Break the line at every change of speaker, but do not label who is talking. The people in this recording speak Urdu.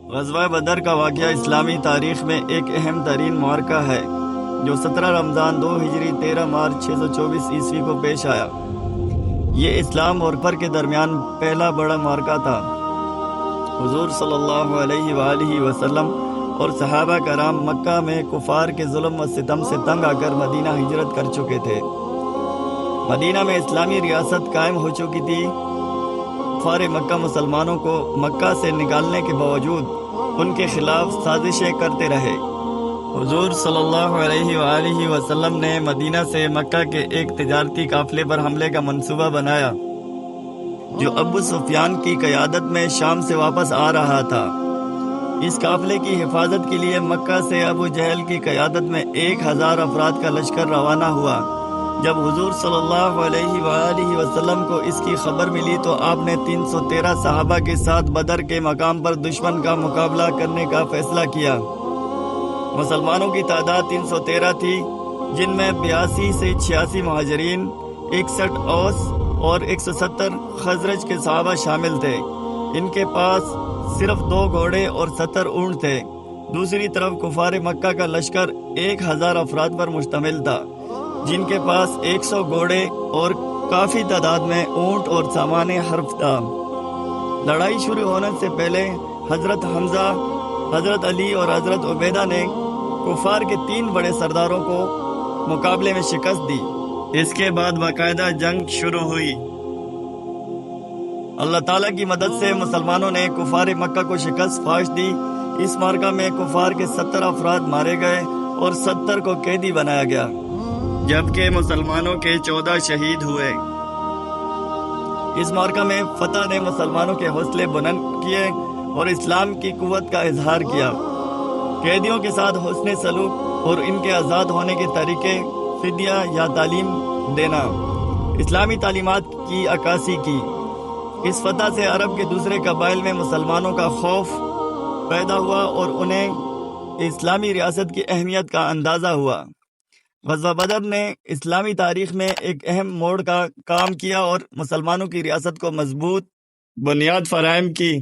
غزوہ بدر کا واقعہ اسلامی تاریخ میں ایک اہم ترین معرکہ ہے جو 17 رمضان 2 ہجری 13 مارچ 624 عیسوی کو پیش آیا۔ یہ اسلام اور کفر کے درمیان پہلا بڑا معرکہ تھا۔ حضور صلی اللہ علیہ وآلہ وسلم اور صحابہ کرام مکہ میں کفار کے ظلم و ستم سے تنگ آ کر مدینہ ہجرت کر چکے تھے۔ مدینہ میں اسلامی ریاست قائم ہو چکی تھی۔ کفار مکہ مسلمانوں کو مکہ سے نکالنے کے باوجود ان کے خلاف سازشیں کرتے رہے۔ حضور صلی اللہ علیہ وآلہ وسلم نے مدینہ سے مکہ کے ایک تجارتی قافلے پر حملے کا منصوبہ بنایا جو ابو سفیان کی قیادت میں شام سے واپس آ رہا تھا۔ اس قافلے کی حفاظت کے لیے مکہ سے ابو جہل کی قیادت میں 1000 افراد کا لشکر روانہ ہوا۔ جب حضور صلی اللہ علیہ وآلہ وسلم کو اس کی خبر ملی تو آپ نے 313 صحابہ کے ساتھ بدر کے مقام پر دشمن کا مقابلہ کرنے کا فیصلہ کیا۔ مسلمانوں کی تعداد 313 تھی، جن میں 82 سے 86 مہاجرین، 61 اوس اور 170 خزرج کے صحابہ شامل تھے۔ ان کے پاس صرف 2 گھوڑے اور 70 اونٹ تھے۔ دوسری طرف کفار مکہ کا لشکر 1000 افراد پر مشتمل تھا، جن کے پاس 100 گھوڑے اور کافی تعداد میں اونٹ اور سامان حرب تھا۔ لڑائی شروع ہونے سے پہلے حضرت حمزہ، حضرت علی اور حضرت عبیدہ نے کفار کے 3 بڑے سرداروں کو مقابلے میں شکست دی۔ اس کے بعد باقاعدہ جنگ شروع ہوئی۔ اللہ تعالیٰ کی مدد سے مسلمانوں نے کفار مکہ کو شکست فاش دی۔ اس معرکہ میں کفار کے 70 افراد مارے گئے اور 70 کو قیدی بنایا گیا، جبکہ مسلمانوں کے 14 شہید ہوئے۔ اس معرکہ میں فتح نے مسلمانوں کے حوصلے بلند کیے اور اسلام کی قوت کا اظہار کیا۔ قیدیوں کے ساتھ حسن سلوک اور ان کے آزاد ہونے کے طریقے، فدیہ یا تعلیم دینا، اسلامی تعلیمات کی عکاسی کی۔ اس فتح سے عرب کے دوسرے قبائل میں مسلمانوں کا خوف پیدا ہوا اور انہیں اسلامی ریاست کی اہمیت کا اندازہ ہوا۔ غزوہ بدر نے اسلامی تاریخ میں ایک اہم موڑ کا کام کیا اور مسلمانوں کی ریاست کو مضبوط بنیاد فراہم کی۔